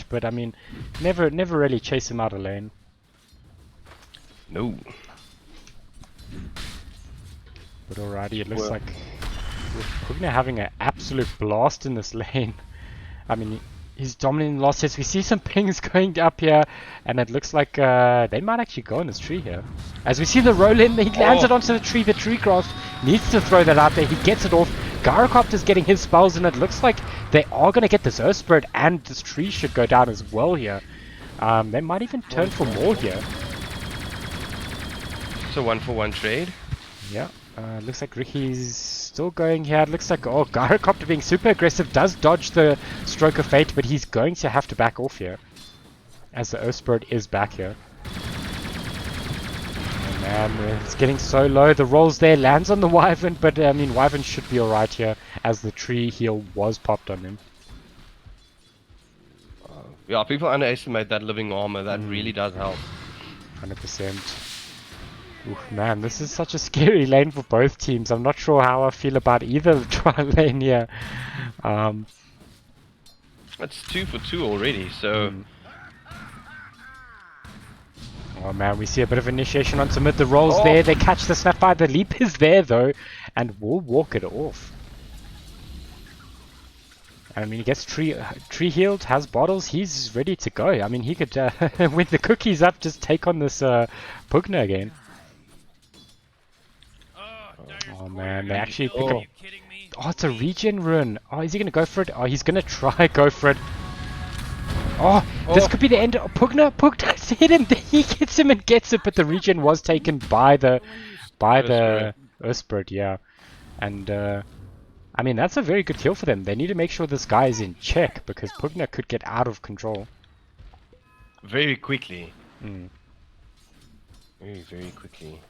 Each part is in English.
but I mean, never really chase him out of lane. No. But alrighty, it looks like with Pugna having an absolute blast in this lane. I mean, he's dominating the last sets. We see some pings going up here, and it looks like they might actually go in this tree here. As we see the roll in, he lands it onto the tree. The tree grass needs to throw that out there. He gets it off. Gyrocopter's getting his spells, and it looks like they are going to get this Earth Spirit, and this tree should go down as well here. They might even turn for more here. It's a 1-for-1 trade. Yeah. Looks like Ricky's still going here. It looks like, oh, Gyrocopter being super aggressive does dodge the Stroke of Fate, but he's going to have to back off here, as the Earth Spirit is back here. Oh man, it's getting so low. The rolls there lands on the Wyvern, but I mean, Wyvern should be alright here, as the tree heal was popped on him. Yeah, people underestimate that living armor. That really does help. 100%. Oof, man, this is such a scary lane for both teams. I'm not sure how I feel about either tri lane here. That's 2 for 2 already, so... Oh man, we see a bit of initiation onto mid. The rolls there, they catch the Snapfire. The leap is there though, and will walk it off. I mean, he gets tree healed, has bottles, he's ready to go. I mean, he could, with the cookies up, just take on this Pugna again. Oh man, they actually pick up... Oh, it's a regen rune. Oh, is he going to go for it? Oh, he's going to try go for it. Oh, this could be the end of Pugna's hit him. He gets him and gets it, but the regen was taken by the Earth Spirit, yeah. And I mean, that's a very good kill for them. They need to make sure this guy is in check, because Pugna could get out of control. Very quickly. Very quickly.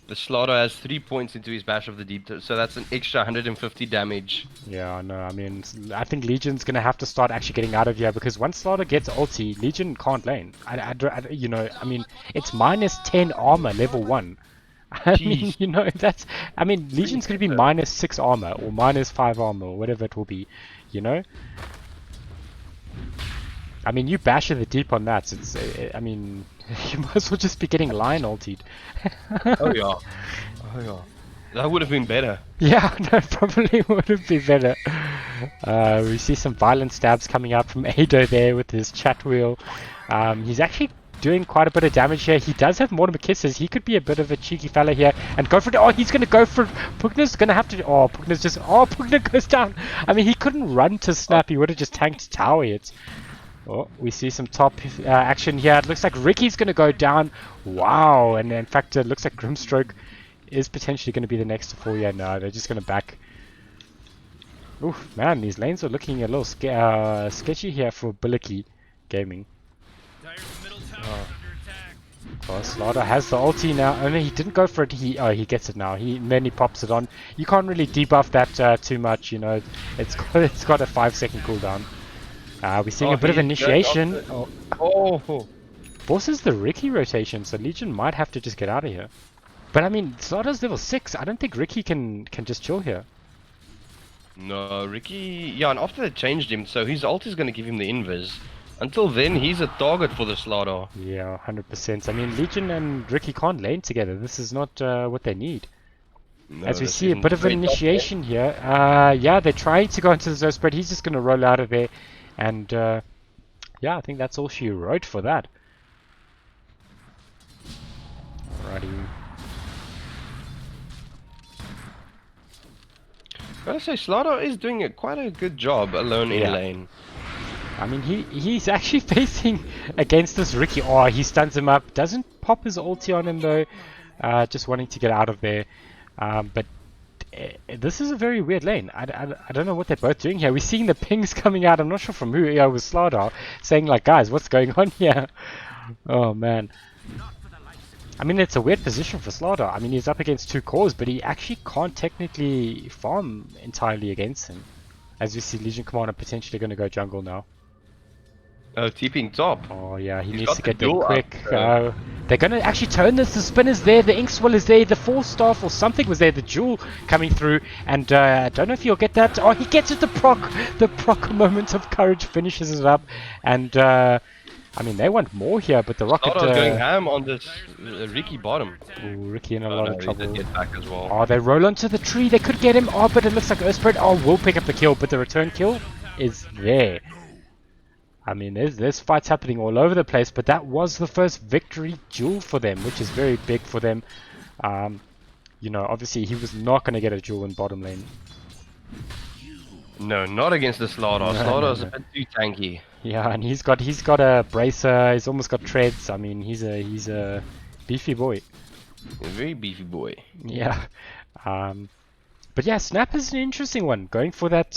The Slaughter has 3 points into his Bash of the Deep, so that's an extra 150 damage. Yeah, I know. I mean, I think Legion's gonna have to start actually getting out of here, because once Slaughter gets ulti, Legion can't lane. You know, I mean, it's minus 10 armor level 1. I mean, you know, that's... I mean, Legion's gonna be minus 6 armor, or minus 5 armor, or whatever it will be, you know? I mean, you bash in the deep on that, it's... I mean... You might as well just be getting line ultied. Oh yeah. Oh yeah. That would have been better. Yeah, no, probably would have been better. We see some violent stabs coming out from Ado there with his chat wheel. He's actually doing quite a bit of damage here. He does have Mortimer Kisses. He could be a bit of a cheeky fella here and go for it. Oh, he's going to go for it. Pugna's going to have to... Oh, Pugna's just... Oh, Pugna goes down. I mean, he couldn't run to snap. He would have just tanked tower hits. Oh, we see some top action here. It looks like Ricky's going to go down. Wow. And in fact, it looks like Grimstroke is potentially going to be the next to fall. Yeah, no, they're just going to back. Oof, man, these lanes are looking a little sketchy here for Bulletjie Gaming. Oh, Slaughter has the ulti now. Only he didn't go for it. He gets it now. Then he pops it on. You can't really debuff that too much, you know. It's got a 5-second cooldown. We're seeing a bit of initiation. Forces the Ricky rotation, so Legion might have to just get out of here. But I mean, Slaughter's level 6. I don't think Ricky can just chill here. No, Ricky... Yeah, and after they changed him, so his ult is going to give him the invis. Until then, he's a target for the Slaughter. Yeah, 100%. I mean, Legion and Ricky can't lane together. This is not what they need. No, as we see a bit of an initiation here. Yeah, they're trying to go into the Zone Spread. He's just going to roll out of there. And yeah, I think that's all she wrote for that. Alrighty. Gotta say, Slaughter is doing quite a good job alone in lane. I mean, he's actually facing against this Ricky. Oh, he stuns him up. Doesn't pop his ulti on him though. Just wanting to get out of there. But this is a very weird lane. I don't know what they're both doing here. We're seeing the pings coming out. I'm not sure from who. Yeah, it was Slaughter saying like, guys, what's going on here? Oh man. I mean, it's a weird position for Slaughter. I mean, he's up against 2 cores, but he actually can't technically farm entirely against him. As we see Legion Commander potentially going to go jungle now. Oh, TPing top. Oh yeah, he He's needs got to the get there duel up. quick. They're gonna actually turn this. The spin is there. The Inkswell is there. The Force Staff or something was there. The Jewel coming through, and I don't know if you'll get that. Oh, he gets it. The proc. The proc moment of courage finishes it up, and I mean they want more here, but the rocket. Slaughter's going ham on this Ricky bottom. Ooh, Ricky in a Oh lot no, of he trouble. did get back as well. Oh, they roll onto the tree. They could get him. Oh, but it looks like Earthspirit. Oh, will pick up the kill, but the return kill is there. I mean, there's fights happening all over the place, but that was the first victory duel for them, which is very big for them. You know, obviously he was not going to get a duel in bottom lane. No, not against the Slaughter. No, Slaughter's no, a bit too tanky. Yeah, and he's got a bracer. He's almost got treads. I mean, he's a beefy boy. A very beefy boy. Yeah. But yeah, Snap is an interesting one. Going for that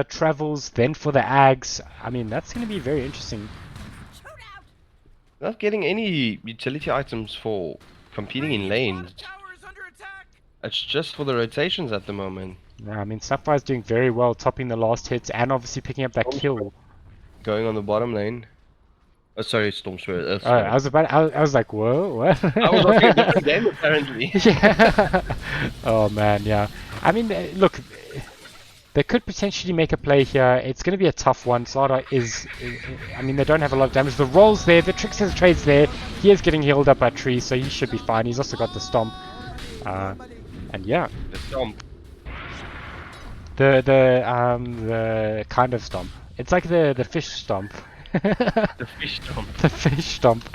travels, then for the Ags. I mean, that's going to be very interesting. Not getting any utility items for competing in lanes. It's just for the rotations at the moment. Yeah, I mean, Sapphire's doing very well, topping the last hits and obviously picking up that kill. Going on the bottom lane. Oh, sorry, Storm Spirit. Oh, I was like, whoa, what? I was watching a different game apparently. Yeah. Oh man, yeah. I mean, look, they could potentially make a play here. It's going to be a tough one. Slaughter I mean, they don't have a lot of damage. The roll's there, the tricks and the trades there. He is getting healed up by trees, so he should be fine. He's also got the stomp. And yeah. The stomp. The kind of stomp. It's like the fish stomp. The fish stomp. The fish stomp.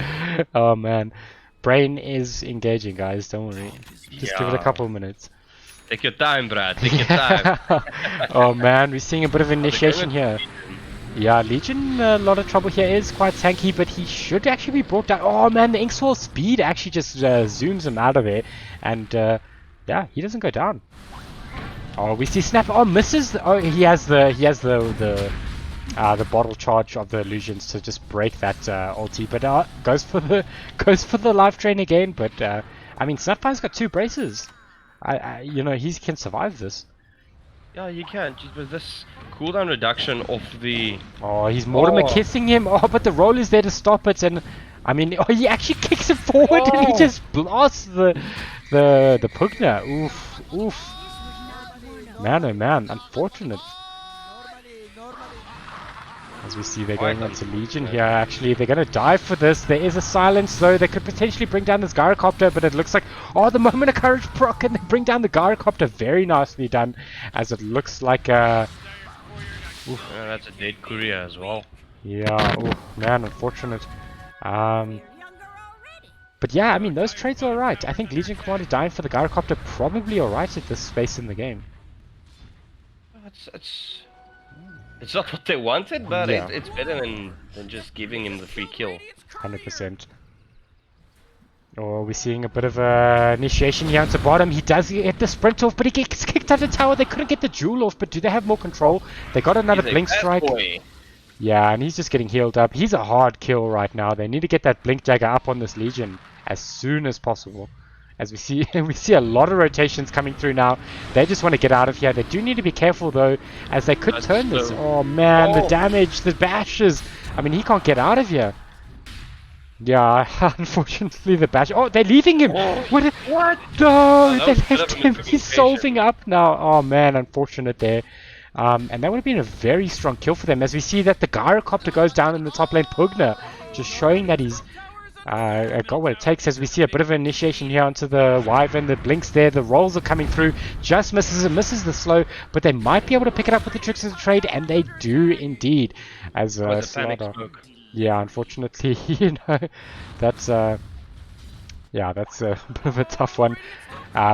Oh man. Brain is engaging, guys, don't worry. Just give it a couple of minutes. Take your time, Brad. Take your time. Oh man, we're seeing a bit of initiation here. Yeah, Legion, a lot of trouble here. Is quite tanky, but he should actually be brought down. Oh man, the Inkswell speed actually just zooms him out of there. And yeah, he doesn't go down. Oh, we see Snap. Oh, misses. Oh, he has the bottle charge of the illusions to just break that ulti, but goes for the life drain again. But I mean, Snapfire's got 2 braces. You know, he can survive this. Yeah, you can. Just with this cooldown reduction of the. Oh, he's Mortimer kissing him. Oh, but the roll is there to stop it, and I mean, oh, he actually kicks it forward and he just blasts the Pugna. Oof, oof. Man, oh man, unfortunate. As we see, they're going into Legion here. Actually, they're going to dive for this. There is a silence, though. They could potentially bring down this Gyrocopter, but it looks like... Oh, the moment of courage proc, and they bring down the Gyrocopter. Very nicely done, as it looks like... Yeah, that's a dead courier as well. Yeah, oh, man, unfortunate. But yeah, I mean, those trades are alright. I think Legion Commander dying for the Gyrocopter probably alright at this space in the game. It's not what they wanted, but yeah. it's better than just giving him the free kill. 100%. Oh, we're seeing a bit of initiation here onto bottom. He does get the sprint off, but he gets kicked out of the tower. They couldn't get the jewel off, but do they have more control? They got another blink strike. Boy. Yeah, and he's just getting healed up. He's a hard kill right now. They need to get that blink dagger up on this Legion as soon as possible. As we see a lot of rotations coming through now. They just want to get out of here. They do need to be careful though, as they could turn this. Oh man, the damage, the bashes. I mean, he can't get out of here. Yeah, unfortunately the bash. Oh, they're leaving him. What? No, they left him. He's solving up now. Oh man, unfortunate there. And that would have been a very strong kill for them. As we see that the Gyrocopter goes down in the top lane. Pugna just showing that he's got what it takes. As we see a bit of an initiation here onto the Wyvern. The blinks there, the rolls are coming through. Just misses the slow, but they might be able to pick it up with the tricks of the trade, and they do indeed. As Slaughter. Yeah, unfortunately, you know, that's yeah, that's a bit of a tough one.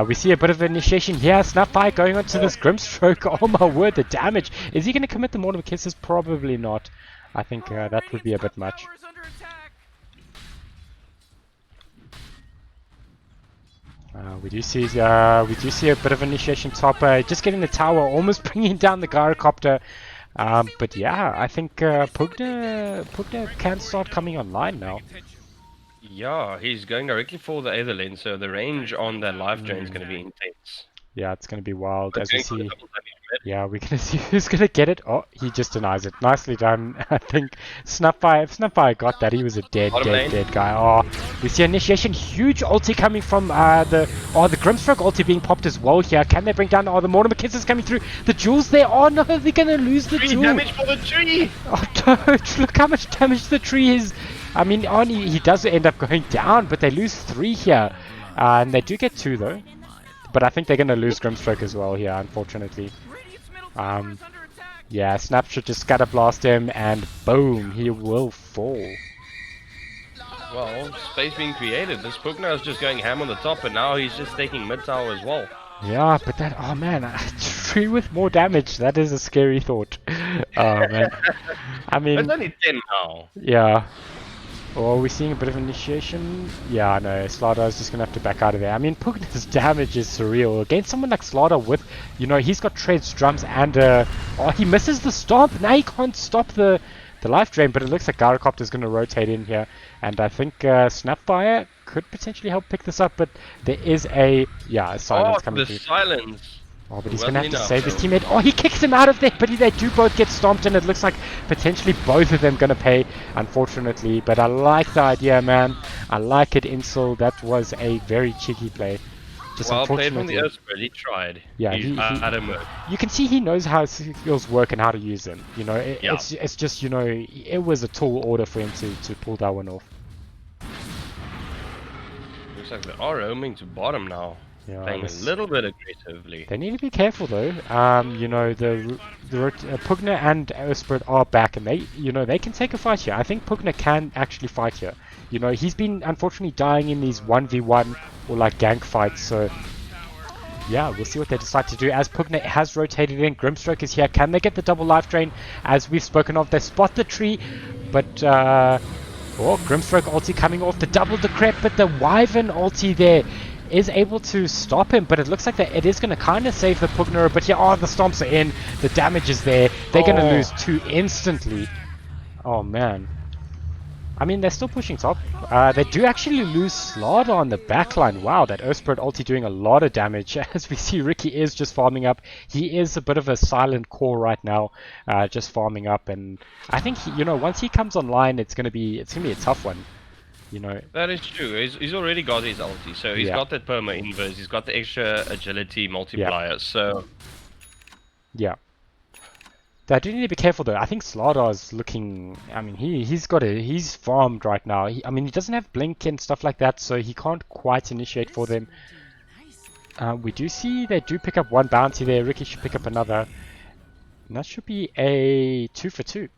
We see a bit of initiation here. Snapfire going onto this Grimstroke. Oh my word, the damage. Is he going to commit the Mortimer Kisses? Probably not. I think that would be a bit much. We do see a bit of initiation top, just getting the tower, almost bringing down the Gyrocopter. But yeah, I think Pugna can start coming online now. Yeah, he's going directly for the Aether lane, so the range on that life drain is going to be intense. Yeah, it's going to be wild. As we see, Yeah, we're gonna see who's gonna get it. Oh, he just denies it. Nicely done. I think Snapfire got that. He was a Bottom lane. dead guy. Oh, we see initiation. Huge ulti coming from the Grimstroke ulti being popped as well here. Can they bring down? Oh, the Mortimer Kiss is coming through. The jewels there. Oh no, they're gonna lose the 3 jewel. damage for the tree. Oh, don't look how much damage the tree is. I mean, he does end up going down, but they lose 3 here, and they do get 2 though. But I think they're gonna lose Grimstroke as well here, unfortunately. Yeah, Snap should just scatter blast him, and boom, he will fall. Well, space being created. This Pugna is just going ham on the top, and now he's just taking mid tower as well. Yeah, but that, oh man, a tree with more damage, that is a scary thought. Oh man. I mean, It's only 10 now. yeah. Or are we seeing a bit of initiation? Yeah, no, Slaughter is just going to have to back out of there. I mean, Pugna's damage is surreal. Against someone like Slaughter with, you know, he's got treads, drums, and, oh, he misses the stomp. Now he can't stop the life drain, but it looks like Gyrocopter is going to rotate in here. And I think Snapfire could potentially help pick this up, but there is a silence coming through. Silence. Oh, but he's going to have to save his teammate. Oh, he kicks him out of there, but they do both get stomped, and it looks like potentially both of them going to pay, unfortunately. But I like the idea, man. I like it, Insel. That was a very cheeky play. Just well played unfortunately. from the Earthspread. He tried. Yeah, you can see he knows how his skills work and how to use them. You know, it's just, you know, it was a tall order for him to pull that one off. Looks like they are roaming to bottom now. Yeah, playing a little bit aggressively. They need to be careful though. You know, the Pugna and Earthspread are back, and they can take a fight here. I think Pugna can actually fight here. You know, he's been unfortunately dying in these 1v1 or like gank fights, so yeah, we'll see what they decide to do. As Pugna has rotated in, Grimstroke is here. Can they get the double life drain? As we've spoken of, they spot the tree, but Grimstroke ulti coming off the double decrep, but the Wyvern ulti there is able to stop him, but it looks like that it is going to kind of save the Pugna. But yeah, the stomps are in, the damage is there. They're going to lose 2 instantly. Oh man. I mean, they're still pushing top. They do actually lose Slaughter on the backline. Wow, that Earthspread ulti doing a lot of damage. As we see, Ricky is just farming up. He is a bit of a silent core right now, just farming up. And I think once he comes online, it's gonna be a tough one. You know. That is true. He's already got his ulti, so he's got that perma inverse. He's got the extra agility multiplier. So yeah. I do need to be careful though. I think Slaughter is looking. I mean, he's farmed right now. I mean, he doesn't have blink and stuff like that, so he can't quite initiate for them. We do see they do pick up 1 bounty there. Ricky should pick up another. And that should be a 2 for 2.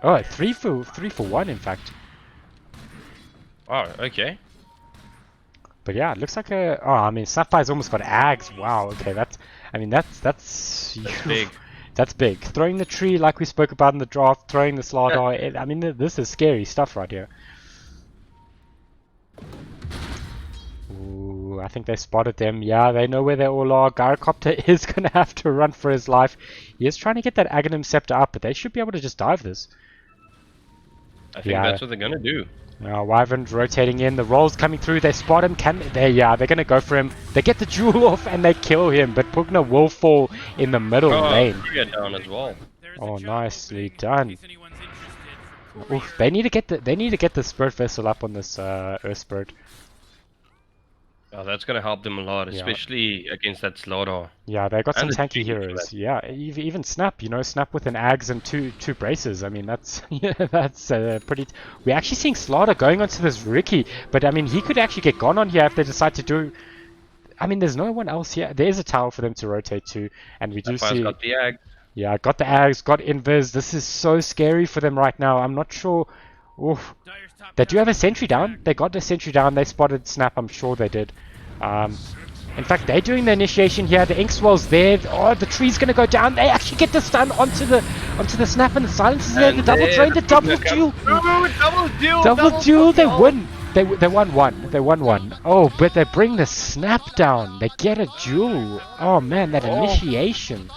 Oh, 3 for 1 in fact. Oh, okay. But yeah, it looks like a. Oh, I mean, Sapphire's almost got Ags. Wow. Okay, that's big. That's big. Throwing the tree like we spoke about in the draft, throwing the Slaughter. I mean, this is scary stuff right here. Ooh, I think they spotted them. Yeah, they know where they all are. Gyrocopter is going to have to run for his life. He is trying to get that Aghanim Scepter up, but they should be able to just dive this. I think that's what they're going to do. Wyvern's rotating in, the rolls coming through, they spot him, they're gonna go for him, they get the jewel off and they kill him, but Pugna will fall in the middle lane. Down as well. Oh, nicely done. Oof, they need to get the Spirit Vessel up on this Earthspread. Oh, that's gonna help them a lot, especially against that Slaughter. Yeah, they got some tanky heroes. Yeah, even Snap, Snap with an Ags and two braces. I mean, that's pretty. We're actually seeing Slaughter going onto this Ricky, but I mean, he could actually get gone on here if they decide to do. I mean, there's no one else here. There is a tower for them to rotate to, and we do see. Got the Ags. Yeah, got the Ags, got Invis. This is so scary for them right now. I'm not sure. Oof. They do have a sentry down. They got the sentry down. They spotted Snap. I'm sure they did. In fact, they're doing the initiation here. The Inkswell's there. Oh, the tree's gonna go down. They actually get the stun onto the Snap, and the silence is there. The double drain, the double duel. Double duel. They win. They won one. They won one. Oh, but they bring the Snap down. They get a duel. Oh man, that initiation.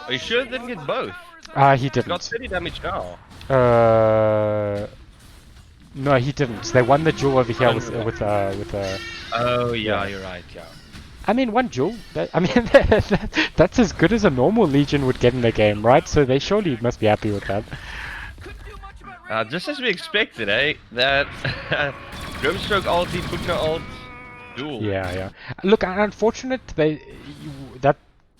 Are you sure they didn't get both? He didn't. Got 30 damage now. No, he didn't. They won the duel over here with Oh yeah, you're right. Yeah. I mean, one jewel. That's as good as a normal Legion would get in the game, right? So they surely must be happy with that. Just as we expected, eh? That Grimstroke ulti, Pugna ult, duel. Yeah. Look, unfortunate that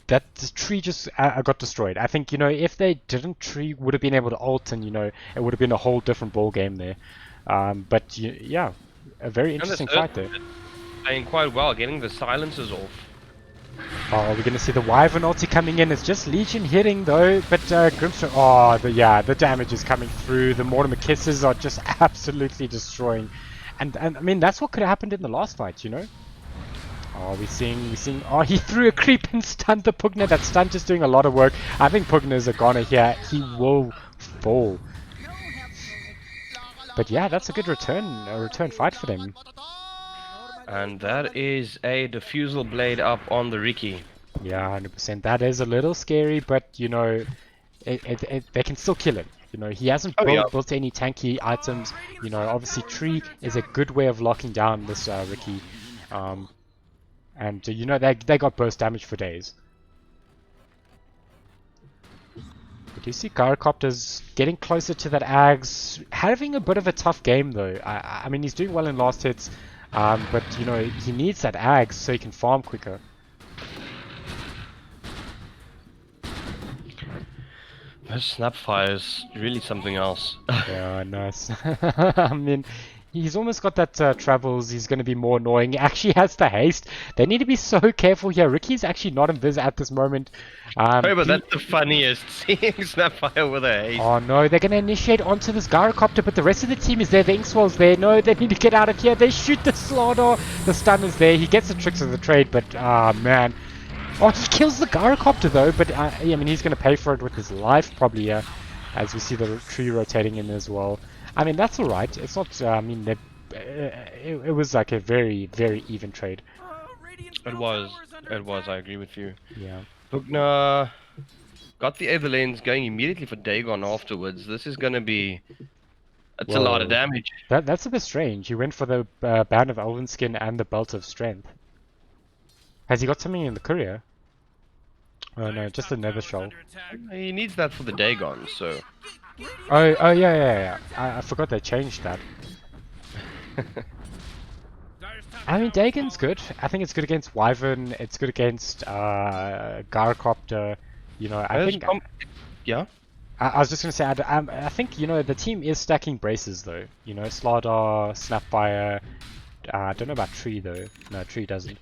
that tree just got destroyed. I think, if they didn't, tree would have been able to ult, and it would have been a whole different ball game there. But yeah, a very interesting fight there. Playing quite well, getting the silences off. Oh, we're gonna see the Wyvern ulti coming in. It's just Legion hitting though, but Grimstone. Oh, the damage is coming through. The Mortimer Kisses are just absolutely destroying, and I mean that's what could have happened in the last fight, Oh, we're seeing. Oh, he threw a creep and stunned the Pugna. That stun just doing a lot of work. I think Pugna is a goner here. He will fall. But yeah, that's a good return fight for them. And that is a diffusal blade up on the Ricky. Yeah, 100%. That is a little scary, but they can still kill him. He hasn't built any tanky items. Obviously tree is a good way of locking down this Ricky. And they got burst damage for days. But you see Gyrocopter's getting closer to that Ags, having a bit of a tough game though. I mean, he's doing well in last hits, but he needs that Ags so he can farm quicker. Those Snapfire is really something else. Yeah, nice. I mean, he's almost got that travels. He's going to be more annoying. He actually has the haste. They need to be so careful here. Ricky's actually not invis at this moment. But that's the funniest, seeing Snapfire with a haste. Oh no, they're going to initiate onto this Gyrocopter, but the rest of the team is there. The Inkswell's there. No, they need to get out of here. They shoot the Slardar. The stun is there. He gets the tricks of the trade, but man. Oh, he kills the Gyrocopter though, but I mean, he's going to pay for it with his life probably, as we see the tree rotating in as well. I mean, that's alright. It's not, I mean, it was like a very, very even trade. It was, I agree with you. Yeah. Pugna got the Everlanes going immediately for Dagon afterwards. This is going to be... That's a lot of damage. That's a bit strange. He went for the Band of Elven Skin and the Belt of Strength. Has he got something in the courier? Oh no, just a nether shell. He needs that for the Dagon, so... Oh yeah. I forgot they changed that. I mean, Dagon's good. I think it's good against Wyvern. It's good against Gyrocopter. I think... Yeah? I was just going to say, I think, the team is stacking braces though. Slardar, Snapfire. I don't know about Tree though. No, Tree doesn't.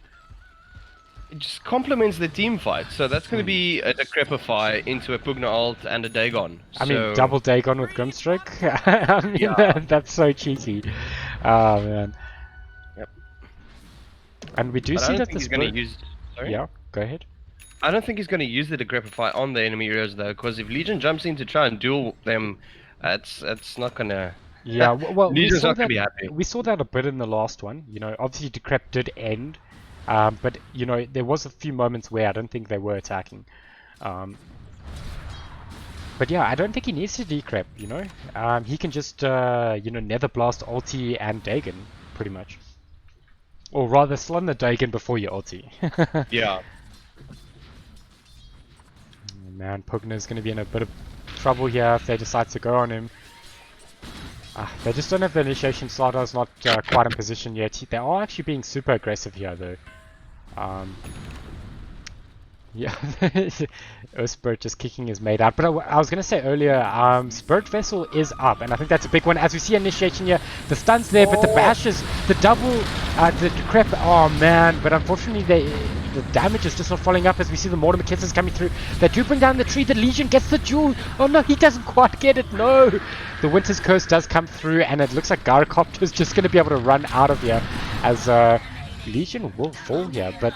It just complements the team fight, so that's going to be a Decrepify into a Pugna ult and a Dagon. I mean, double Dagon with Grimstroke? I mean, yeah. That's so cheeky. Oh, man. Yep. And we do see that he's going to use... Sorry? Yeah, go ahead. I don't think he's going to use the Decrepify on the enemy heroes, though, because if Legion jumps in to try and duel them, it's not going to... Yeah, well, Legion's not going to be happy. We saw that a bit in the last one. Obviously Decrep did end. But there was a few moments where I don't think they were attacking. But yeah, I don't think he needs to decrep. He can just Nether Blast, ulti, and Dagon, pretty much. Or rather, slun the Dagon before your ulti. Yeah. Oh, man, Pugna's going to be in a bit of trouble here if they decide to go on him. They just don't have the initiation. Slardar's not quite in position yet. They are actually being super aggressive here, though. Yeah, Spirit just kicking his mate out. But I was going to say earlier, Spirit Vessel is up, and I think that's a big one. As we see initiation here, the stun's there, but the bashes, the double, the decrep, oh man. But unfortunately, the damage is just not following up as we see the Mortimer Kisses coming through. They do bring down the tree. The Legion gets the jewel. Oh no, he doesn't quite get it. No. The Winter's Curse does come through, and it looks like Gyrocopter is just going to be able to run out of here as Legion will fall here. But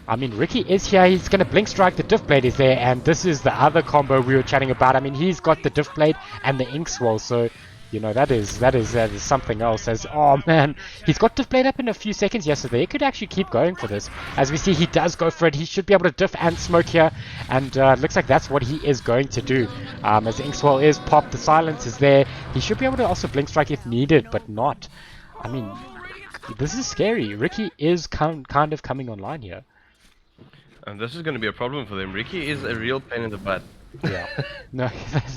I mean, Ricky is here. He's going to Blink Strike. The Diff Blade is there, and this is the other combo we were chatting about. I mean, he's got the Diff Blade and the Inkswell, so that is something else. As oh man, he's got Diff Blade up in a few seconds. Yes, so they could actually keep going for this. As we see, he does go for it. He should be able to diff and smoke here, and looks like that's what he is going to do. As the Inkswell is popped, the silence is there. He should be able to also Blink Strike if needed, but not. I mean, This is scary. Ricky is kind of coming online here. And this is going to be a problem for them. Ricky is a real pain in the butt. Yeah. No,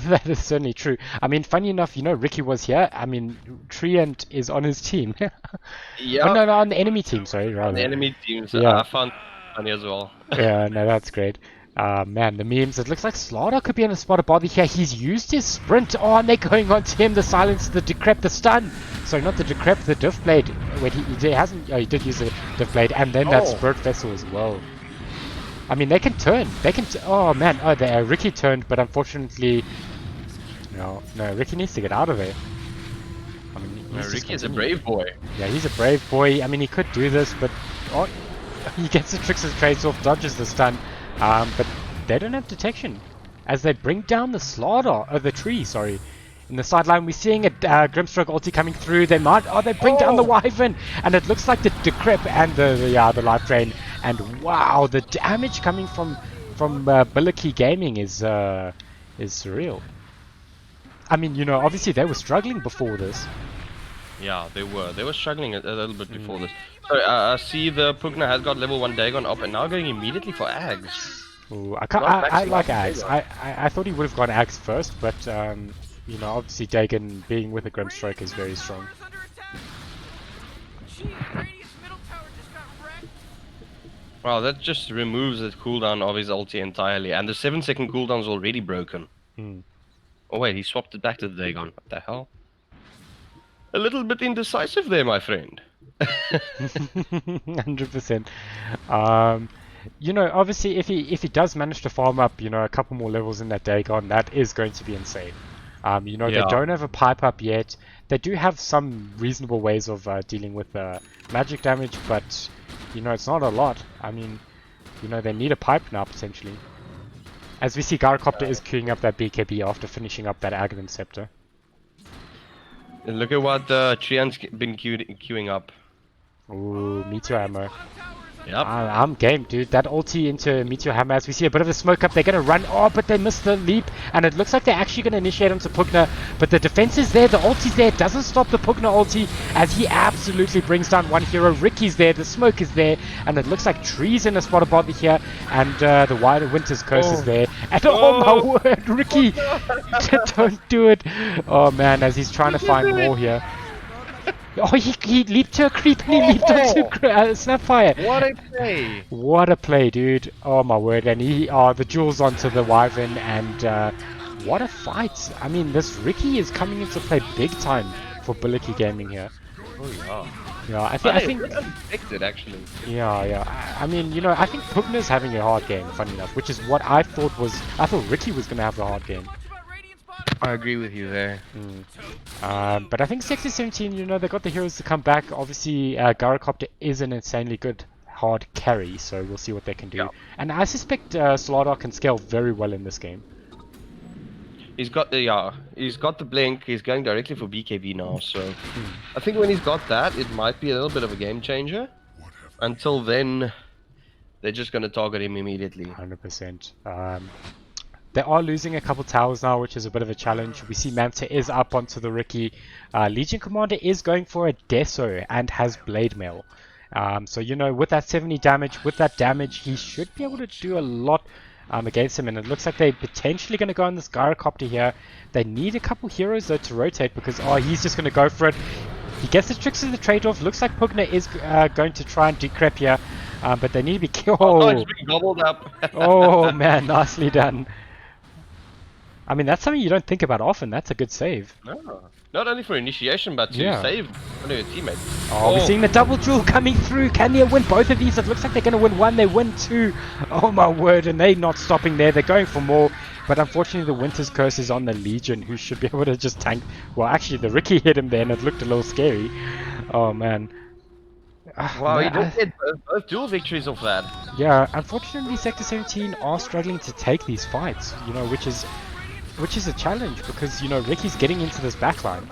that is certainly true. I mean, funny enough, Ricky was here. I mean, Treant is on his team. Oh, Yeah, no, on the enemy team, sorry, on the rather. enemy teams, Yeah. I found funny as well. Yeah, no, that's great. Man, the memes. It looks like Slaughter could be in a spot of bother here. He's used his sprint. Oh, and they're going on to him. The silence, the decrep, the stun. Sorry, not the decrep, the diff blade. Wait, he hasn't. Oh, he did use the diff blade, and then that spirit vessel as well. I mean, they can turn. They can. Oh man. Oh, Ricky turned, but unfortunately, no. Ricky needs to get out of there. I mean, Ricky is a brave boy. Yeah, he's a brave boy. I mean, he could do this, but oh, he gets the tricks and trades off, dodges the stun. But they don't have detection as they bring down the Slaughter, the tree. Sorry. In the sideline, we're seeing a Grimstroke ulti coming through. They bring down the Wyvern, and it looks like the Decrep and the life drain. And wow, the damage coming from Bulletjie Gaming is surreal. I mean, obviously they were struggling before this. Yeah, they were. They were struggling a little bit before this. So I see the Pugna has got level 1 Dagon up and now going immediately for Ags. Ooh, I like Ags. I thought he would have gone Ags first, but obviously Dagon being with a Grimstroke is very strong. Wow, that just removes the cooldown of his ulti entirely, and the 7-second cooldown is already broken. Oh wait, he swapped it back to the Dagon. What the hell? A little bit indecisive there, my friend. 100%. Obviously, if he does manage to farm up, a couple more levels in that Dagon, that is going to be insane. They don't have a pipe up yet. They do have some reasonable ways of dealing with magic damage, but it's not a lot. I mean, they need a pipe now potentially. As we see, Gyrocopter is queuing up that BKB after finishing up that Aghanim Scepter. And look at what Trian's been queuing up. Ooh, Meteor Ammo. Yep. I'm game, dude. That ulti into Meteor Hammer, as we see a bit of a smoke up, they're going to run. Oh, but they missed the leap, and it looks like they're actually going to initiate onto Pugna, but the defense is there, the ulti's there, it doesn't stop the Pugna ulti, as he absolutely brings down one hero. Ricky's there, the smoke is there, and it looks like Tree's in a spot of bother here, and the Winter's Curse is there, and oh my word, Ricky, don't do it. Oh man, as he's trying to find more here. Oh, he leaped to a creep and he leaped onto Snapfire. What a play! What a play, dude. Oh my word. And the jewels onto the Wyvern, and what a fight. I mean, this Ricky is coming into play big time for Bulletjie Gaming here. Oh yeah. Yeah, I think unexpected actually. Yeah. I mean, I think Pugna's having a hard game, funny enough, which is what I thought Ricky was gonna have a hard game. I agree with you there. But I think 16-17, they got the heroes to come back. Obviously, Gyrocopter is an insanely good hard carry, so we'll see what they can do. Yeah. And I suspect Slaughter can scale very well in this game. He's got the blink. He's going directly for BKB now, so I think when he's got that, it might be a little bit of a game changer. Until then, they're just going to target him immediately. 100%. They are losing a couple towers now, which is a bit of a challenge. We see Manta is up onto the Ricky. Legion Commander is going for a Deso and has Blade Mail. So, with that 70 damage, he should be able to do a lot against him. And it looks like they're potentially going to go on this Gyrocopter here. They need a couple heroes, though, to rotate because, he's just going to go for it. He gets the tricks of the trade-off. Looks like Pugna is going to try and decrep here. But they need to be killed. Oh, he's been gobbled up. Oh, man, nicely done. I mean, that's something you don't think about often. That's a good save. No. Not only for initiation, but to save one of your teammates. Oh, we're seeing the double duel coming through. Can they win both of these? It looks like they're going to win one. They win two. Oh, my word. And they're not stopping there. They're going for more. But unfortunately, the Winter's Curse is on the Legion, who should be able to just tank. Well, actually, the Ricky hit him there, and it looked a little scary. Oh, man. Wow, he did get both dual victories off that. Yeah, unfortunately, Sector 17 are struggling to take these fights, which is a challenge because, Ricky's getting into this backline.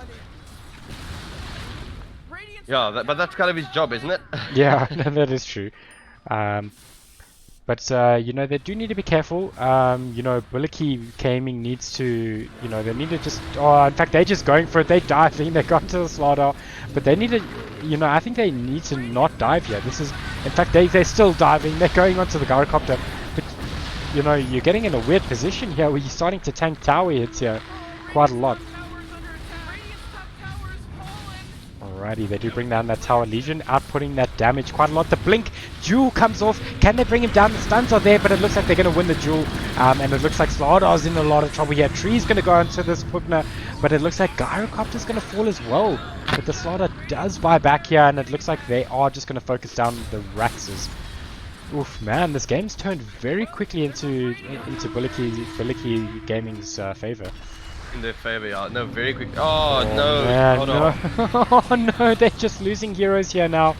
Yeah, but that's kind of his job, isn't it? Yeah, that is true. But, you know, they do need to be careful. You know, Bulletjie Gaming needs to, you know, they need to just, oh, in fact, they're just going for it. They diving, they got to the slaughter. But they need to, you know, I think they need to not dive here. This is, in fact, they're still diving. They're going onto the gyrocopter. But, you know, you're getting in a weird position here where you're starting to tank tower hits here quite a lot. Alrighty, they do bring down that tower Legion, outputting that damage quite a lot. The blink duel comes off. Can they bring him down? The stuns are there, but it looks like they're going to win the duel. And it looks like Slardar's in a lot of trouble here. Tree's going to go into this Pugna, but it looks like Gyrocopter's going to fall as well. But the Slardar does buy back here, and it looks like they are just going to focus down the Raxes. Oof, man, this game's turned very quickly into Bulletjie Gaming's favor. In their favor, yeah. No, very quick. Oh, no. Man, Hold no. on. Oh no, they're just losing heroes here now.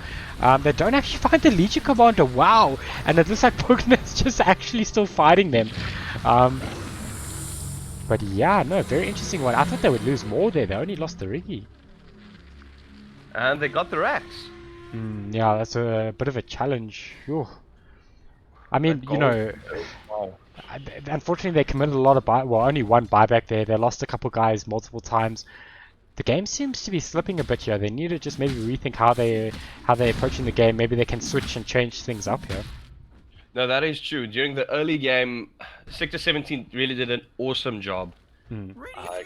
They don't actually find the Legion Commander. Wow. And it looks like Pugna's just actually still fighting them. But yeah, no, very interesting one. I thought they would lose more there. They only lost the Riggy. And they got the Rax. Yeah, that's a bit of a challenge. Whew. I mean, you know, unfortunately they committed a lot of only one buyback there. They lost a couple guys multiple times. The game seems to be slipping a bit here. They need to just maybe rethink how they're approaching the game. Maybe they can switch and change things up here. No, that is true. During the early game, Sector 17 really did an awesome job.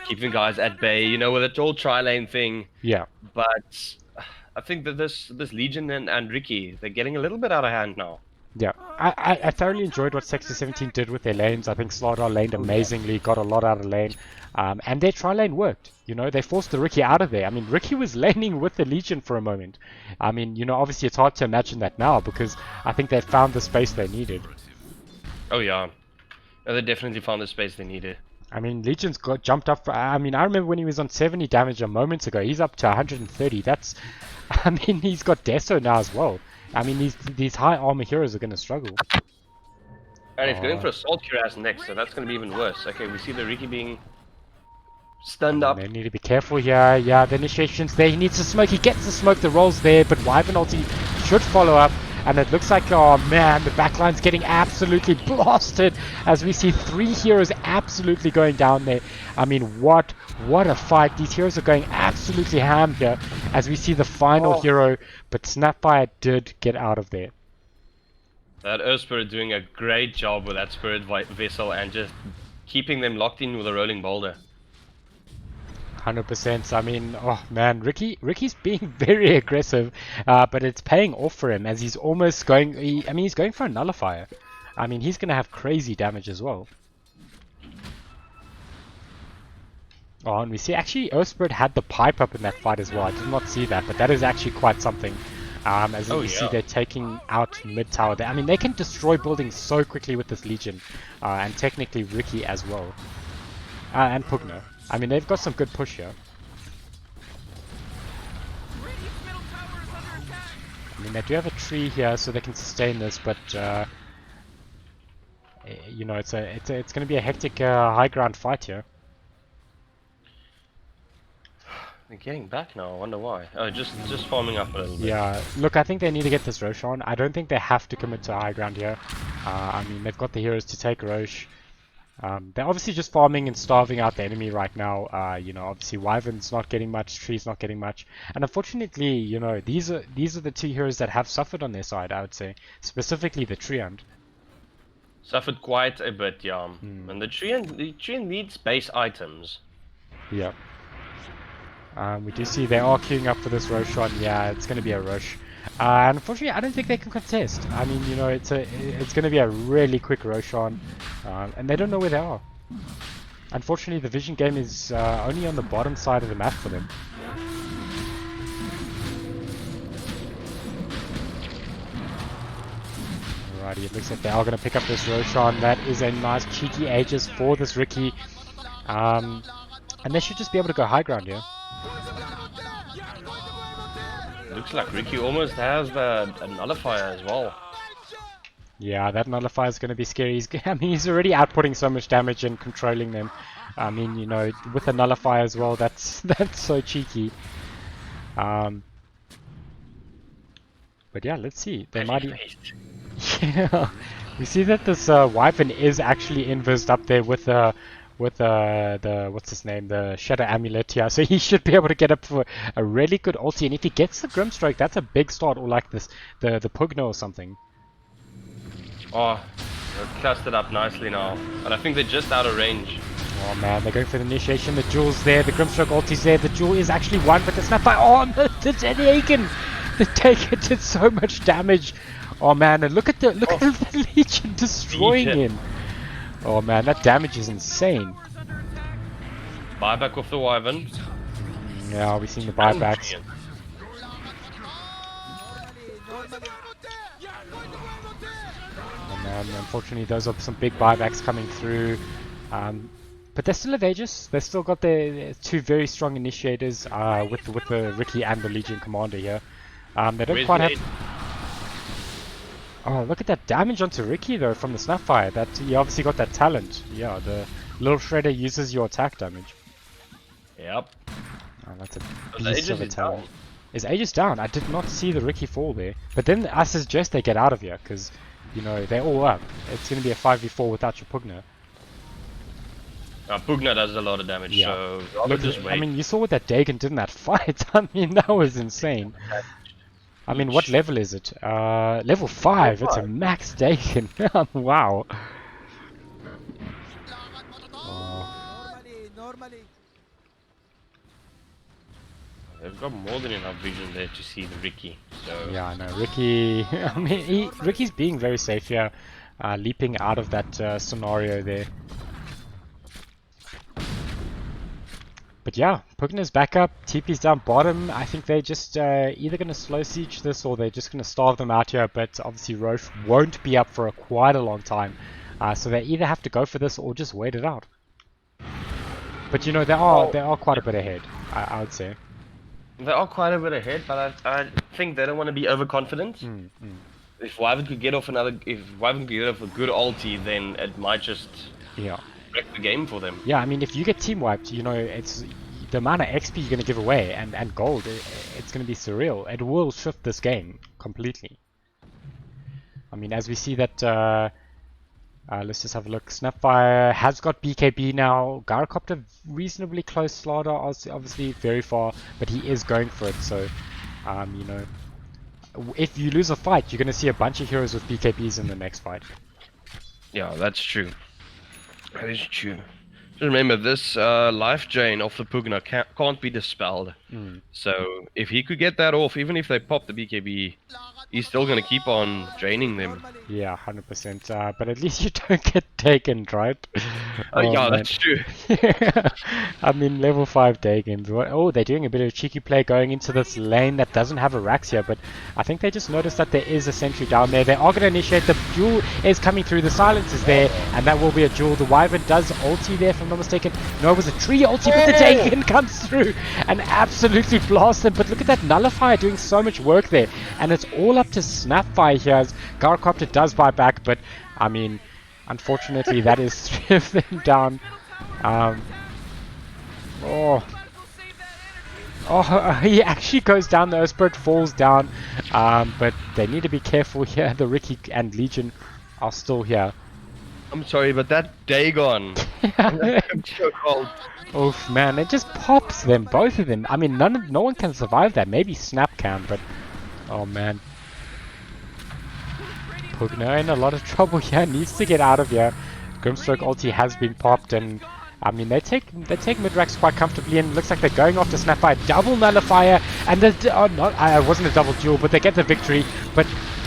Keeping guys at bay, you know, with the whole tri-lane thing. Yeah. But I think that this Legion and Ricky, they're getting a little bit out of hand now. Yeah, I thoroughly enjoyed what Sector 17 did with their lanes. I think Slardar laned amazingly, got a lot out of lane. And their tri-lane worked. You know, they forced the Ricky out of there. I mean, Ricky was laning with the Legion for a moment. I mean, you know, obviously it's hard to imagine that now because I think they found the space they needed. Oh, yeah. No, they definitely found the space they needed. I mean, Legion's got jumped up. I mean, I remember when he was on 70 damage a moment ago. He's up to 130. That's, I mean, he's got Deso now as well. I mean, these high armor heroes are going to struggle. And he's going for Assault Cuirass next, so that's going to be even worse. Okay, we see the Ricky being stunned up. They need to be careful here. Yeah, the initiation's there. He needs to smoke. He gets to smoke. The rolls there, but Wyvern ulti should follow up. And it looks like, oh man, the backline's getting absolutely blasted as we see 3 heroes absolutely going down there. I mean, what a fight. These heroes are going absolutely ham here as we see the final hero, but Snapfire did get out of there. That Earth Spirit doing a great job with that Spirit Vessel and just keeping them locked in with a rolling boulder. 100%. I mean, oh man, Ricky's being very aggressive, but it's paying off for him as he's almost going. I mean, he's going for a nullifier. I mean, he's gonna have crazy damage as well. Oh, and we see actually Earthspirit had the pipe up in that fight as well. I did not see that, but that is actually quite something. As you see, they're taking out mid tower. I mean, they can destroy buildings so quickly with this Legion, and technically Ricky as well, and Pugna. I mean, they've got some good push here. I mean, they do have a tree here, so they can sustain this, but you know, it's going to be a hectic high ground fight here. They're getting back now. I wonder why. Oh, just farming up a little bit. Yeah, look, I think they need to get this Roche on. I don't think they have to commit to high ground here. I mean, they've got the heroes to take Roche. They're obviously just farming and starving out the enemy right now. You know, obviously Wyvern's not getting much, Tree's not getting much, and unfortunately, you know, these are the 2 heroes that have suffered on their side. I would say, specifically the Treant. Suffered quite a bit, yeah. And the Treant needs base items. Yeah. We do see they are queuing up for this Roshan. Yeah, it's going to be a Roche. And unfortunately, I don't think they can contest. I mean, you know, it's going to be a really quick Roshan, and they don't know where they are. Unfortunately, the vision game is only on the bottom side of the map for them. Alrighty, it looks like they are going to pick up this Roshan. That is a nice cheeky Aegis for this Ricky, and they should just be able to go high ground here. Looks like Ricky almost has a nullifier as well. Yeah, that nullifier is going to be scary. I mean, he's already outputting so much damage and controlling them. I mean, you know, with a nullifier as well, that's so cheeky. But yeah, let's see. They might. Yeah, We see that this Wyvern is actually invised up there with the what's his name, the Shadow Amulet here, so he should be able to get up for a really good ulti. And if he gets the Grimstroke, that's a big start, or like this the Pugno or something. Oh, they're clustered up nicely now, and I think they're just out of range. Oh man, they're going for the initiation. The Jewel's there, the Grimstroke ulti's there. The Jewel is actually one, but the Snapfire. Oh, the Dagon! The Dagon did so much damage. Oh man, and look at the Legion destroying him. Oh man, that damage is insane. Buyback of the Wyvern. Yeah, we've seen the buybacks. Oh man, unfortunately those are some big buybacks coming through. But they still have Aegis. They've still got their two very strong initiators with the Ricky and the Legion Commander here. They don't quite have... Oh, look at that damage onto Ricky though from the Snapfire. That he obviously got that talent. Yeah, the little shredder uses your attack damage. Yep. Oh, that's a beast of a talent. Is Aegis down? I did not see the Ricky fall there. But then I suggest they get out of here because, you know, they're all up. It's going to be a 5v4 without your Pugna. Pugna does a lot of damage, Yeah. so Look, just wait. I mean, you saw what that Dagon did in that fight. I mean, that was insane. I mean, what level is it? Level 5. It's a max Dagon. Wow. Oh. They've got more than enough vision there to see the Ricky. So Yeah, I know. Ricky... I mean, Ricky's being very safe here. Leaping out of that scenario there. But yeah, Pugna's back up, TP's down bottom. I think they're just either going to slow siege this or they're just going to starve them out here. But obviously Roche won't be up for quite a long time. So they either have to go for this or just wait it out. But you know, they are quite a bit ahead, I would say. they are quite a bit ahead, but I think they don't want to be overconfident. If Wyvern could get off a good ulti, then it might just wreck the game for them. Yeah, I mean, if you get team wiped, you know, it's the amount of XP you're going to give away and gold, it's going to be surreal. It will shift this game completely. I mean, as we see that, let's just have a look. Snapfire has got BKB now. Gyrocopter reasonably close. Slaughter obviously very far, but he is going for it. So, you know, if you lose a fight, you're going to see a bunch of heroes with BKBs in the next fight. Yeah, that's true. That is true. Just remember, this life drain of the Pugna can't be dispelled. So if he could get that off, even if they pop the BKB, he's still going to keep on draining them. Yeah, 100%. But at least you don't get taken, right? Oh, yeah, man. that's true. I mean, level 5 Dagons. Oh, they're doing a bit of cheeky play going into this lane that doesn't have a Rax here, but I think they just noticed that there is a sentry down there. They are going to initiate. The duel is coming through. The silence is there, and that will be a duel. The Wyvern does ulti there, if I'm not mistaken. No, it was a tree ulti, but the Dagon comes through and absolutely blasts them. But look at that Nullifier doing so much work there, and it's all up to Snapfire here as Gyrocopter does buy back, but I mean, unfortunately that is 3 of them down. He actually goes down, the Earthbird falls down, but they need to be careful here. The Ricky and Legion are still here. I'm sorry, but that Dagon. I'm so cold. Oof, man, it just pops them, both of them. I mean, no one can survive that. Maybe Snap can, but oh man. Pugna in a lot of trouble here, needs to get out of here. Grimstroke ulti has been popped, and I mean they take Midrax quite comfortably, and it looks like they're going after Snapfire. Double Nullifier, and it wasn't a double duel, but they get the victory. But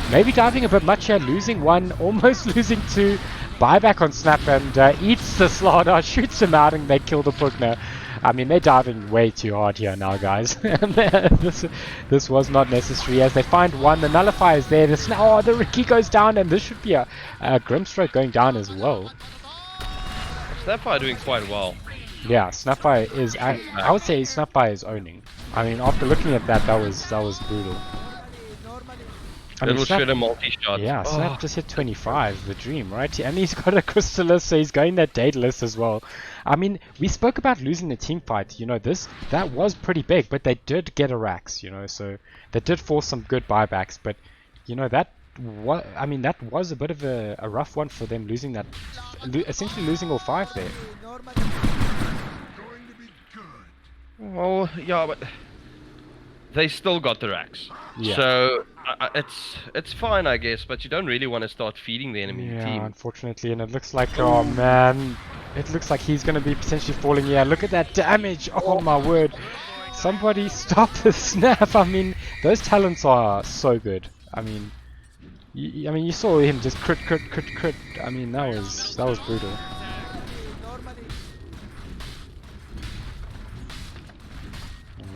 maybe diving a bit much here, losing one, almost losing two. Buyback on Snap and eats the Slaughter, shoots him out, and they kill the Pugna. I mean, they're diving way too hard here now, guys. This was not necessary. As they find one, the Nullifier is there. The Ricky goes down, and this should be a Grimstroke going down as well. Snapfire doing quite well. Yeah, Snapfire is. I would say Snapfire is owning. I mean, after looking at that, that was brutal. I mean, Little shredder multi-shot. Yeah, Snap just hit 25, the dream, right? And he's got a Crystallis, so he's going that Daedalus as well. I mean, we spoke about losing the team fight, you know, that was pretty big, but they did get a Rax, you know, so they did force some good buybacks, but, you know, that what I mean, that was a bit of a rough one for them, losing that, essentially losing all 5 there. Well, yeah, but they still got the racks. Yeah. So it's fine, I guess. But you don't really want to start feeding the enemy Yeah, team. unfortunately, and it looks like, oh man, it looks like he's going to be potentially falling. Yeah, look at that damage. Oh my word. Somebody stop the snap. I mean, those talents are so good. I mean, you saw him just crit. I mean, that was brutal.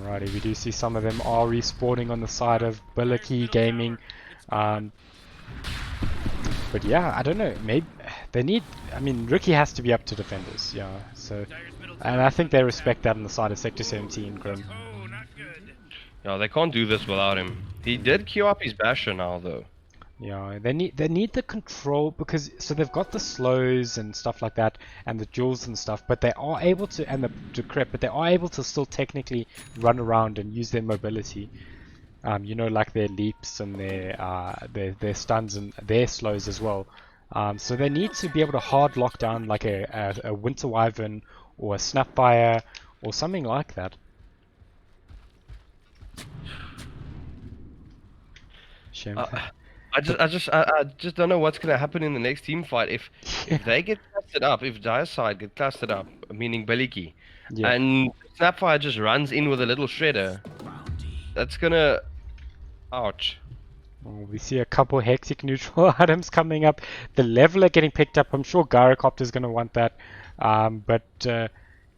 Alrighty, we do see some of them are respawning on the side of Bulletjie Gaming. But yeah, I don't know. Maybe they need. I mean, Ricky has to be up to defenders. Yeah. So, and I think they respect that on the side of Sector 17, Grim. Yeah, they can't do this without him. He did queue up his basher now, though. Yeah, they need the control, because so they've got the slows and stuff like that, and the jewels and stuff, but they are able to, and the decrep, but they are able to still technically run around and use their mobility. You know, like their leaps and their stuns and their slows as well. So they need to be able to hard lock down like a Winter Wyvern or a Snapfire or something like that. Shame. I just don't know what's gonna happen in the next team fight if they get clustered up, if Dire's side get clustered up, meaning Bulletjie, Yeah. and Snapfire just runs in with a little shredder. That's gonna, ouch. Well, we see a couple hectic neutral items coming up. The leveler getting picked up. I'm sure Gyrocopter's going to want that.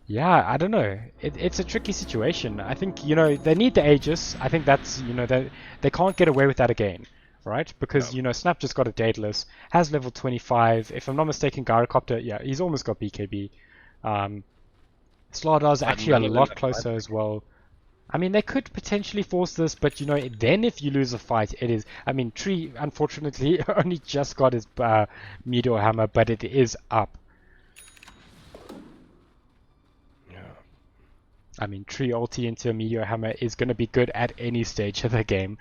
Yeah, I don't know. It's a tricky situation. I think, you know, they need the Aegis. I think that's, you know, they can't get away with that again, right? Because, you know, Snap just got a Daedalus, has level 25. If I'm not mistaken, Gyrocopter, yeah, he's almost got BKB. Slardar's actually a lot closer as well. I mean, they could potentially force this, but, you know, then if you lose a fight, it is... I mean, Tree, unfortunately, only just got his Meteor Hammer, but it is up. Yeah. I mean, Tree ulti into a Meteor Hammer is going to be good at any stage of the game.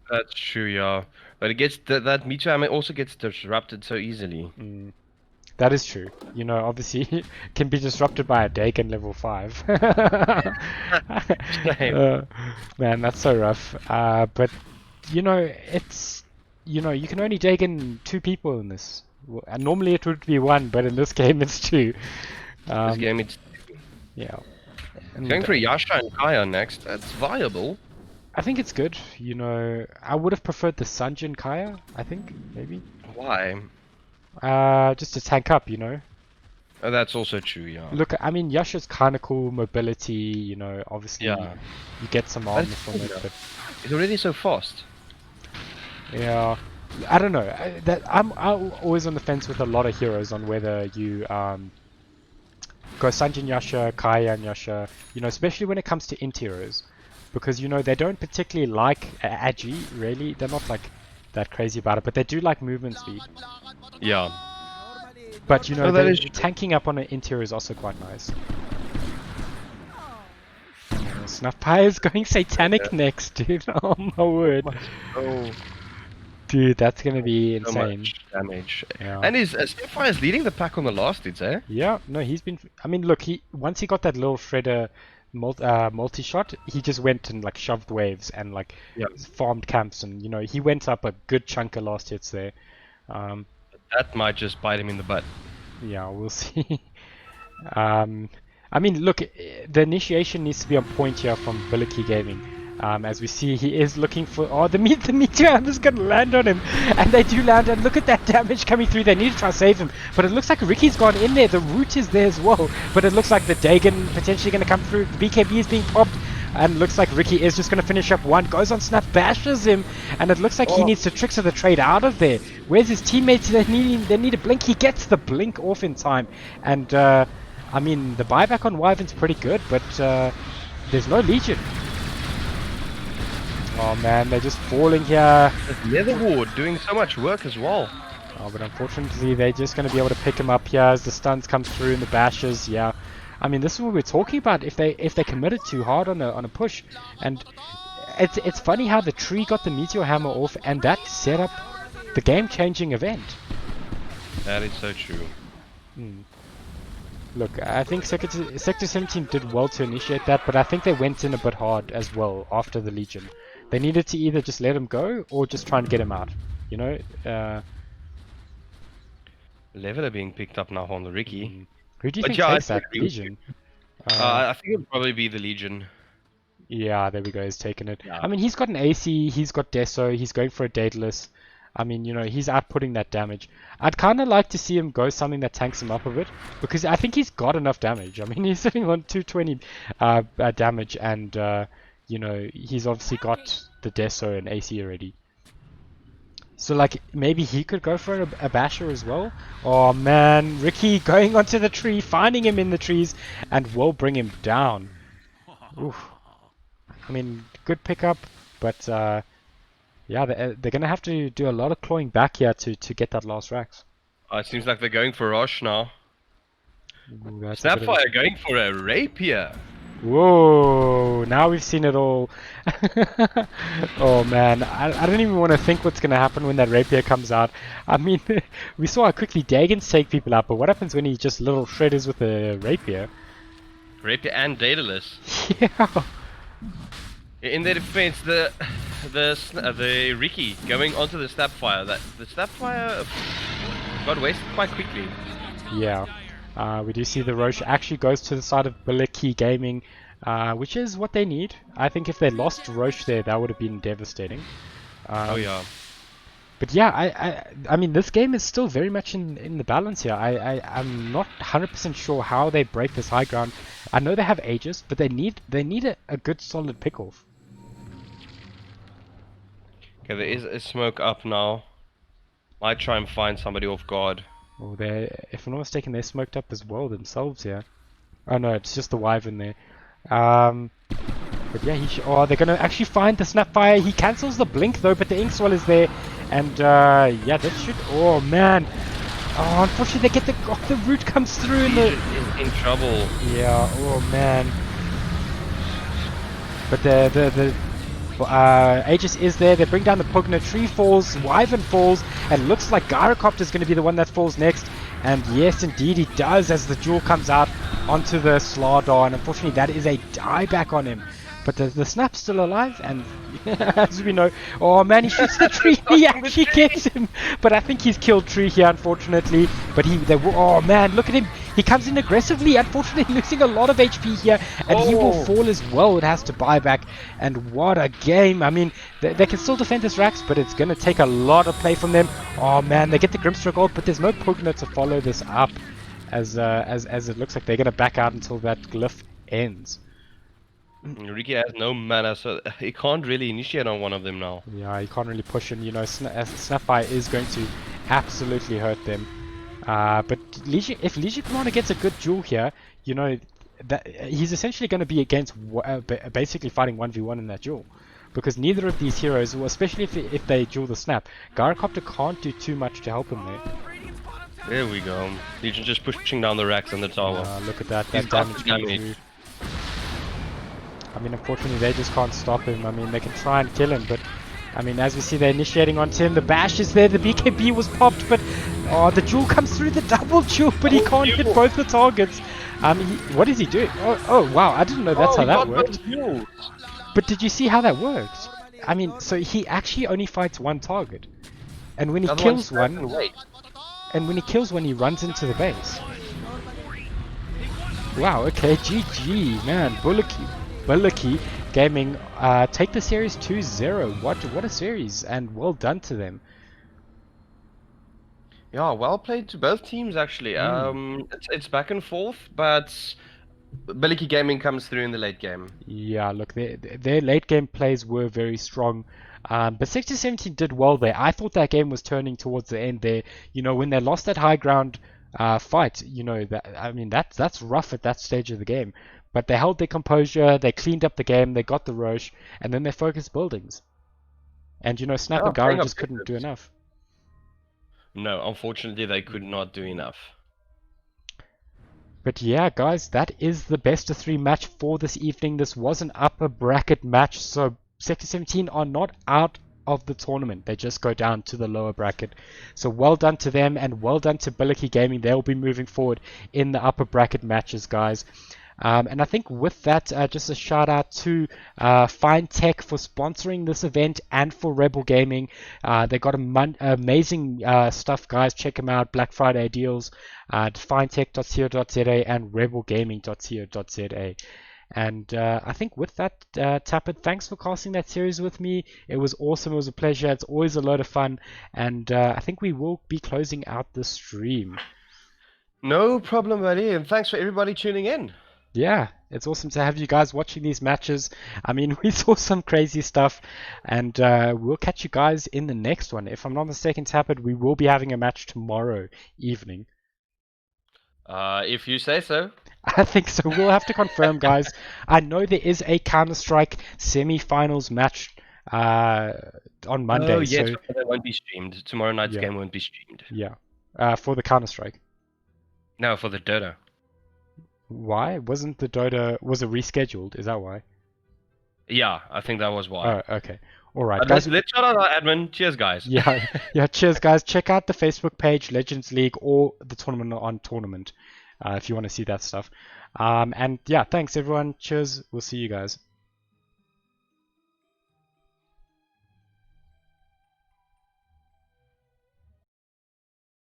That's true, yeah. But it gets that Meteor Hammer also gets disrupted so easily. That is true. You know, obviously, can be disrupted by a Dagon level 5. Man, that's so rough. But, you know, it's... You know, you can only Dagon 2 people in this. And normally it would be 1, but in this game it's 2. This game it's... Yeah. And going for Yasha and Kaya next, that's viable. I think it's good. You know, I would have preferred the Sanjin Kaya, I think, maybe. Why? Just to tank up, you know. Oh, that's also true, yeah. Look, I mean, Yasha's kind of cool, mobility, you know, obviously you get some armor from it, but... It's already so fast. Yeah, I don't know. I'm always on the fence with a lot of heroes on whether you go Sanjin Yasha, Kaya and Yasha, you know, especially when it comes to int heroes. Because, you know, they don't particularly like Agi, really. They're not, like, that crazy about it, but they do like movement speed. Yeah. But, you know, tanking up on an interior is also quite nice. Snapfire is going satanic next, dude. Oh my word. Oh. Dude, that's gonna be insane. So much damage. Yeah. And Snapfire is leading the pack on the last hits, eh? Yeah, no, he's been... I mean, look, once he got that little shredder multi-shot, he just went and, like, shoved waves and, like, farmed camps, and, you know, he went up a good chunk of last hits there. That might just bite him in the butt. Yeah, we'll see. I mean, look, the initiation needs to be on point here from Bulletjie Gaming. As we see, he is looking for... Oh, the Meteor Hammer's going to land on him. And they do land, and look at that damage coming through. They need to try and save him. But it looks like Ricky's gone in there. The root is there as well. But it looks like the Dagon potentially going to come through. The BKB is being popped. And looks like Ricky is just going to finish up one. Goes on Snap, bashes him. And it looks like he needs to Trickster the trade out of there. Where's his teammates? They need a blink. He gets the blink off in time. And, I mean, the buyback on Wyvern's pretty good. But there's no Legion. Oh man, they're just falling here. Leather Ward doing so much work as well. Oh, but unfortunately, they're just going to be able to pick him up here as the stuns come through and the bashes. Yeah, I mean, this is what we're talking about. If they committed too hard on a push, and it's funny how the Tree got the Meteor Hammer off, and that set up the game-changing event. That is so true. Look, I think Sector 17 did well to initiate that, but I think they went in a bit hard as well after the Legion. They needed to either just let him go or just try and get him out. You know. Leveler being picked up now on the Ricky. Who do you But think yeah, takes I that? agree with you. Legion? I think it'll probably be the Legion. Yeah, there we go. He's taken it. Yeah. I mean, he's got an AC. He's got Deso. He's going for a Daedalus. I mean, you know, he's outputting that damage. I'd kind of like to see him go something that tanks him up a bit, because I think he's got enough damage. I mean, he's sitting on 220 damage, and you know, he's obviously got the Deso and AC already. So, like, maybe he could go for a basher as well. Oh man, Ricky going onto the tree, finding him in the trees, and will bring him down. Oof. I mean, good pickup, but yeah, they're gonna have to do a lot of clawing back here to get that last Rax. It seems like they're going for Rosh now. Ooh, that's a bit of a- Snapfire going for a Rapier. Whoa! Now we've seen it all. Oh man, I don't even want to think what's gonna happen when that Rapier comes out. I mean, we saw how quickly Dagon's take people out, but what happens when he just little shredders with a Rapier? Rapier and Daedalus. Yeah. In their defense, the Ricky going onto the Snapfire. The Snapfire got wasted quite quickly. Yeah. We do see the Roche actually goes to the side of Bulletjie Gaming, which is what they need. I think if they lost Roche there, that would have been devastating. Oh yeah. But yeah, I mean, this game is still very much in the balance here. I'm not 100% sure how they break this high ground. I know they have Aegis, but they need a good solid pick-off. Okay, there is a smoke up now. Might try and find somebody off guard. Oh, if I'm not mistaken, they're smoked up as well themselves here. Oh no, it's just the Wyvern there. But yeah, they're gonna actually find the Snapfire. He cancels the blink though, but the Inkswell is there, and yeah, that should. Oh man. Oh, unfortunately, they get the root comes through in the. Is in trouble. Yeah. Oh man. But the Aegis is there. They bring down the Pugna. Tree falls. Wyvern falls, and looks like Gyrocopter is going to be the one that falls next. And yes, indeed, he does as the jewel comes out onto the Slardar, and unfortunately, that is a dieback on him. But the Snap's still alive, and as we know, oh man, he shoots the tree. He actually gets him, but I think he's killed Tree here, unfortunately. But oh man, look at him. He comes in aggressively, unfortunately losing a lot of HP here, and he will fall as well. It has to buy back, and what a game. I mean, they can still defend this Rax, but it's going to take a lot of play from them. Oh man, they get the Grimstroke ult, but there's no Pugna to follow this up, as it looks like they're going to back out until that glyph ends. Ricky has no mana, so he can't really initiate on one of them now. Yeah, he can't really push, and you know, Snapfire is going to absolutely hurt them. But if Legion Commander gets a good duel here, you know, that he's essentially going to be against basically fighting 1v1 in that duel, because neither of these heroes, well, especially if they duel the Snap, Gyrocopter can't do too much to help him there. There we go. Legion just pushing down the Rax and the tower. Look at that damage. I mean, unfortunately, they just can't stop him. I mean, they can try and kill him, but I mean, as we see, they're initiating onto him. The bash is there. The BKB was popped, but the jewel comes through, the double jewel, but he can't hit both the targets. What is he doing? Oh, wow! I didn't know that's how that worked. But did you see how that worked? I mean, so he actually only fights one target, and when he kills one, he runs into the base. Wow. Okay. GG, man. Bulletjie Gaming take the series 2-0. What a series, and well done to them. Yeah, well played to both teams actually. It's back and forth, but Bulletjie Gaming comes through in the late game. Yeah, look, their late game plays were very strong. But Sector 17 did well there. I thought that game was turning towards the end there. You know, when they lost that high ground fight, you know, that's rough at that stage of the game. But they held their composure, they cleaned up the game, they got the Roche, and then they focused buildings. And you know, Snap and Gara just couldn't do enough. No, unfortunately they could not do enough. But yeah, guys, that is the best of 3 match for this evening. This was an upper bracket match, so Sector 17 are not out of the tournament. They just go down to the lower bracket. So well done to them, and well done to Bulletjie Gaming. They'll be moving forward in the upper bracket matches, guys. And I think with that, just a shout out to Fine Tech for sponsoring this event and for Rebel Gaming. They got amazing stuff, guys. Check them out. Black Friday deals at finetech.co.za and rebelgaming.co.za. And I think with that, Tappet, thanks for casting that series with me. It was awesome. It was a pleasure. It's always a lot of fun. And I think we will be closing out the stream. No problem, buddy. And thanks for everybody tuning in. Yeah, it's awesome to have you guys watching these matches. I mean, we saw some crazy stuff, and we'll catch you guys in the next one. If I'm not mistaken, Tappet, we will be having a match tomorrow evening. If you say so. I think so. We'll have to confirm, guys. I know there is a Counter-Strike semi-finals match on Monday. Oh, yes, so but it won't be streamed. Tomorrow night's game won't be streamed. Yeah, for the Counter-Strike. No, for the Dota. Why? Wasn't the Dota... Was it rescheduled? Is that why? Yeah, I think that was why. Oh, okay. All right, guys. Let's shout out our admin. Cheers, guys. Yeah. Cheers, guys. Check out the Facebook page, Legends League, or the Tournament on Tournament, if you want to see that stuff. And yeah, thanks, everyone. Cheers. We'll see you guys.